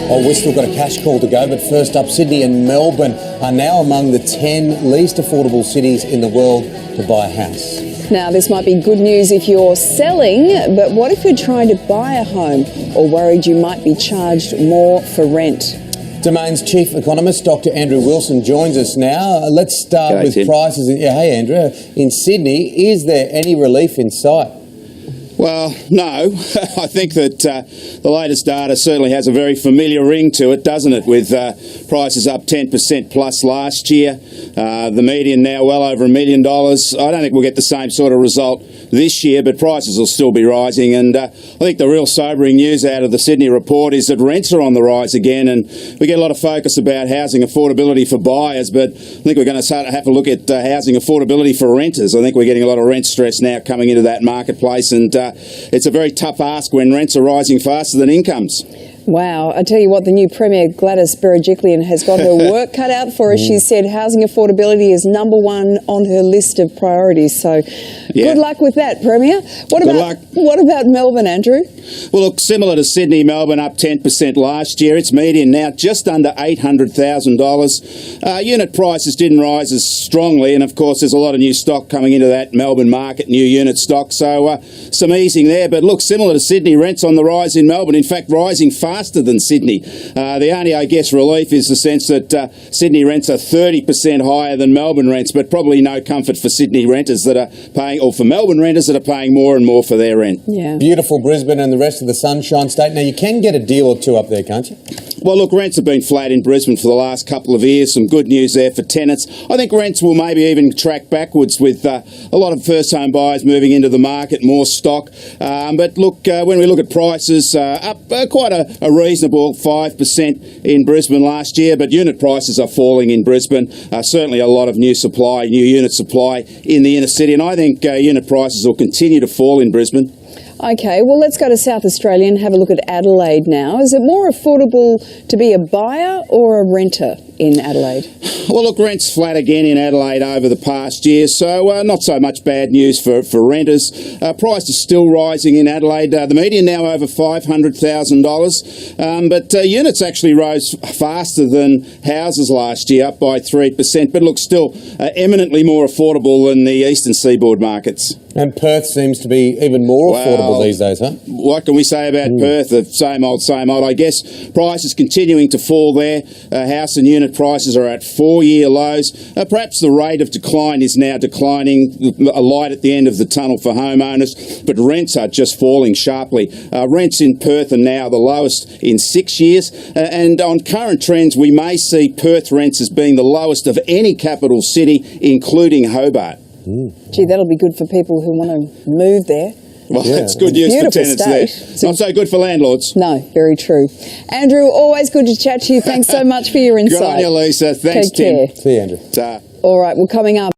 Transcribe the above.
Oh, we've still got a cash call to go, but first up, Sydney and Melbourne are now among the 10 least affordable cities in the world to buy a house. Now, this might be good news if you're selling, but what if you're trying to buy a home or worried you might be charged more for rent? Domain's chief economist, Dr. Andrew Wilson, joins us now. Let's start with prices. Yeah, hey, Andrew. In Sydney, is there any relief in sight? Well, no. I think that the latest data certainly has a very familiar ring to it, doesn't it, with prices up 10% plus last year, the median now well over $1 million. I don't think we'll get the same sort of result this year, but prices will still be rising. And I think the real sobering news out of the Sydney report is that rents are on the rise again, and we get a lot of focus about housing affordability for buyers, but I think we're going to have to look at housing affordability for renters. I think we're getting a lot of rent stress now coming into that marketplace, and it's a very tough ask when rents are rising faster than incomes. Wow. I tell you what, the new Premier Gladys Berejiklian has got her work cut out for her. She said housing affordability is number one on her list of priorities. So good luck with that, Premier. What about Melbourne, Andrew? Well, look, similar to Sydney, Melbourne up 10% last year. Its median now just under $800,000. Unit prices didn't rise as strongly, and of course there's a lot of new stock coming into that Melbourne market, new unit stock, so some easing there. But look, similar to Sydney, rents on the rise in Melbourne, in fact rising faster than Sydney. The only, I guess, relief is the sense that Sydney rents are 30% higher than Melbourne rents, but probably no comfort for Sydney renters that are paying, or for Melbourne renters that are paying more and more for their rent. Yeah. Beautiful Brisbane and the rest of the Sunshine State. Now, you can get a deal or two up there, can't you? Well, look, rents have been flat in Brisbane for the last couple of years. Some good news there for tenants. I think rents will maybe even track backwards with a lot of first-home buyers moving into the market, more stock. But look, when we look at prices, up quite a reasonable 5% in Brisbane last year, but unit prices are falling in Brisbane. Certainly a lot of new unit supply in the inner city, and I think unit prices will continue to fall in Brisbane. OK, well, let's go to South Australia and have a look at Adelaide now. Is it more affordable to be a buyer or a renter in Adelaide? Well, look, rent's flat again in Adelaide over the past year, so not so much bad news for renters. Price is still rising in Adelaide. The median now over $500,000, but units actually rose faster than houses last year, up by 3%, but look, still eminently more affordable than the eastern seaboard markets. And Perth seems to be even more affordable these days, huh? What can we say about Perth? The same old, same old. I guess prices continuing to fall there. House and unit prices are at 4-year lows. Perhaps the rate of decline is now declining, a light at the end of the tunnel for homeowners, but rents are just falling sharply. Rents in Perth are now the lowest in 6 years, and on current trends, we may see Perth rents as being the lowest of any capital city, including Hobart. Gee, that'll be good for people who want to move there. Well, it's good news for tenants there. Not so good for landlords. No, very true. Andrew, always good to chat to you. Thanks so much for your insight. Good on you, Lisa. Thanks, Take care. Tim. See you, Andrew. All right, well, coming up.